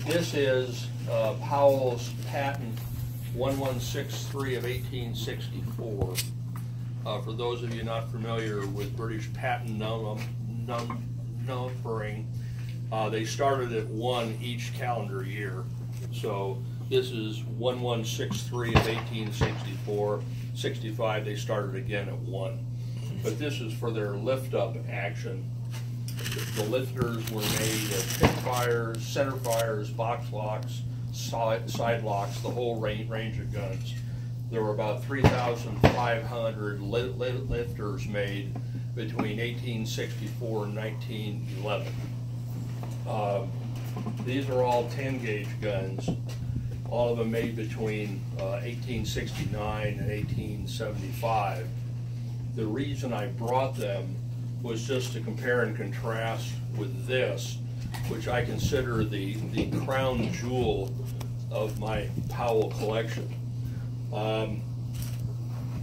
This is Powell's patent 1163 of 1864. For those of you not familiar with British patent numbering, they started at 1 each calendar year. So this is 1163 of 1864. 65 they started again at 1. But this is for their lift-up action. The lifters were made of pit fires, center fires, box locks, side locks, the whole range of guns. There were about 3,500 lifters made between 1864 and 1911. These are all 10-gauge guns, all of them made between 1869 and 1875. The reason I brought them was just to compare and contrast with this, which I consider the crown jewel of my Powell collection.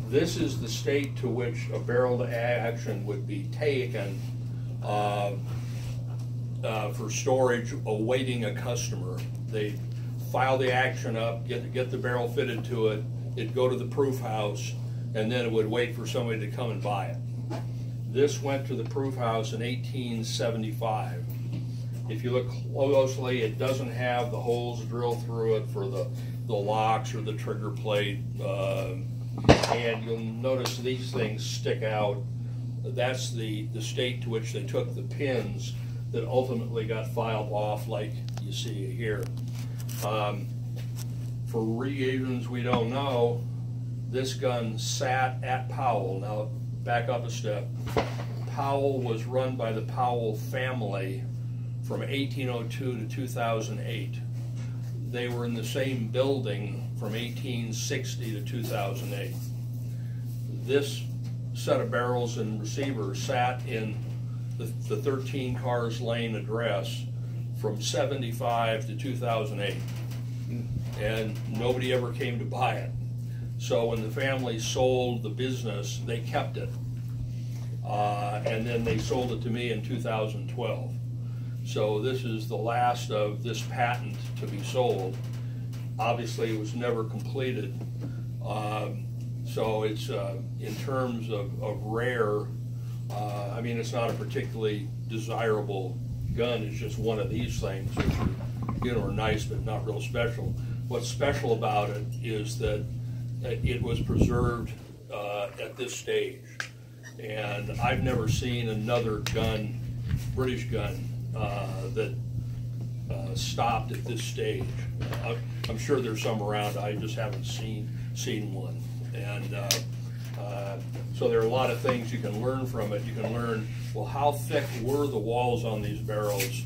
This is the state to which a barrel to action would be taken for storage awaiting a customer. They file the action up, get the barrel fitted to it, it'd go to the proof house, and then it would wait for somebody to come and buy it. This went to the proof house in 1875. If you look closely, it doesn't have the holes drilled through it for the locks or the trigger plate, and you'll notice these things stick out. That's the state to which they took the pins that ultimately got filed off, like you see here. For reasons we don't know, this gun sat at Powell. Now, back up a step. Powell was run by the Powell family from 1802 to 2008. They were in the same building from 1860 to 2008. This set of barrels and receivers sat in the 13 Cars Lane address from 75 to 2008, and nobody ever came to buy it. So when the family sold the business, they kept it, and then they sold it to me in 2012. So this is the last of this patent to be sold. Obviously it was never completed, so it's in terms of rare, I mean, it's not a particularly desirable gun. It's just one of these things which are nice but not real special. What's special about it is that it was preserved at this stage, and I've never seen another gun, British gun, that stopped at this stage. I'm sure there's some around. I just haven't seen one, and so there are a lot of things you can learn from it. You can learn, well, how thick were the walls on these barrels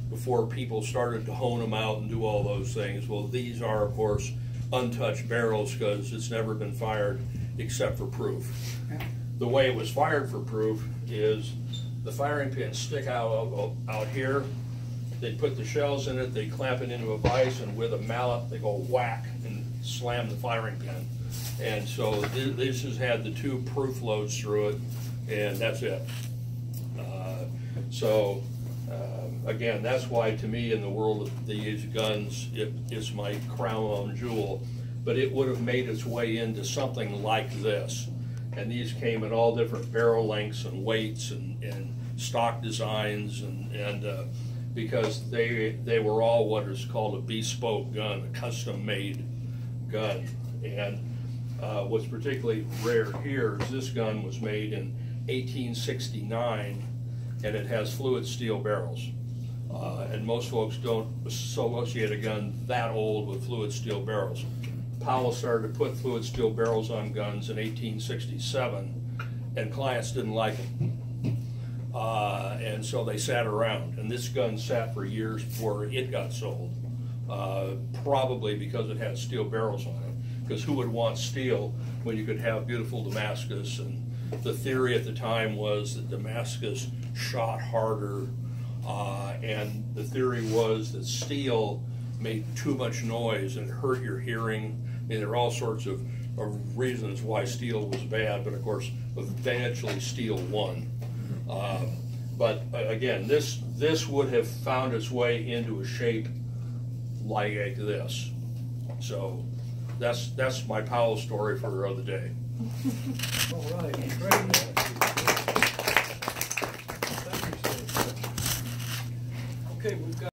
before people started to hone them out and do all those things. Well, these are, of course, untouched barrels because it's never been fired except for proof. The way it was fired for proof is the firing pins stick out here. They put the shells in it, they clamp it into a vise, and with a mallet they go whack and slam the firing pin. And so this has had the 2 proof loads through it, and that's it. Again, that's why to me in the world of these guns, it's my crown jewel, but it would have made its way into something like this. And these came in all different barrel lengths and weights and stock designs, and because they were all what is called a bespoke gun, a custom-made gun. And what's particularly rare here is this gun was made in 1869, and it has fluid steel barrels. And most folks don't associate a gun that old with fluid steel barrels. Powell started to put fluid steel barrels on guns in 1867, and clients didn't like them. And so they sat around, and this gun sat for years before it got sold, probably because it had steel barrels on it. Because who would want steel when you could have beautiful Damascus? And the theory at the time was that Damascus shot harder, and the theory was that steel made too much noise and hurt your hearing. I mean, there are all sorts of reasons why steel was bad, but of course eventually steel won. But again, this would have found its way into a shape like this. So that's my Powell story for the day. All right, great. Thank you, sir. Okay, we've got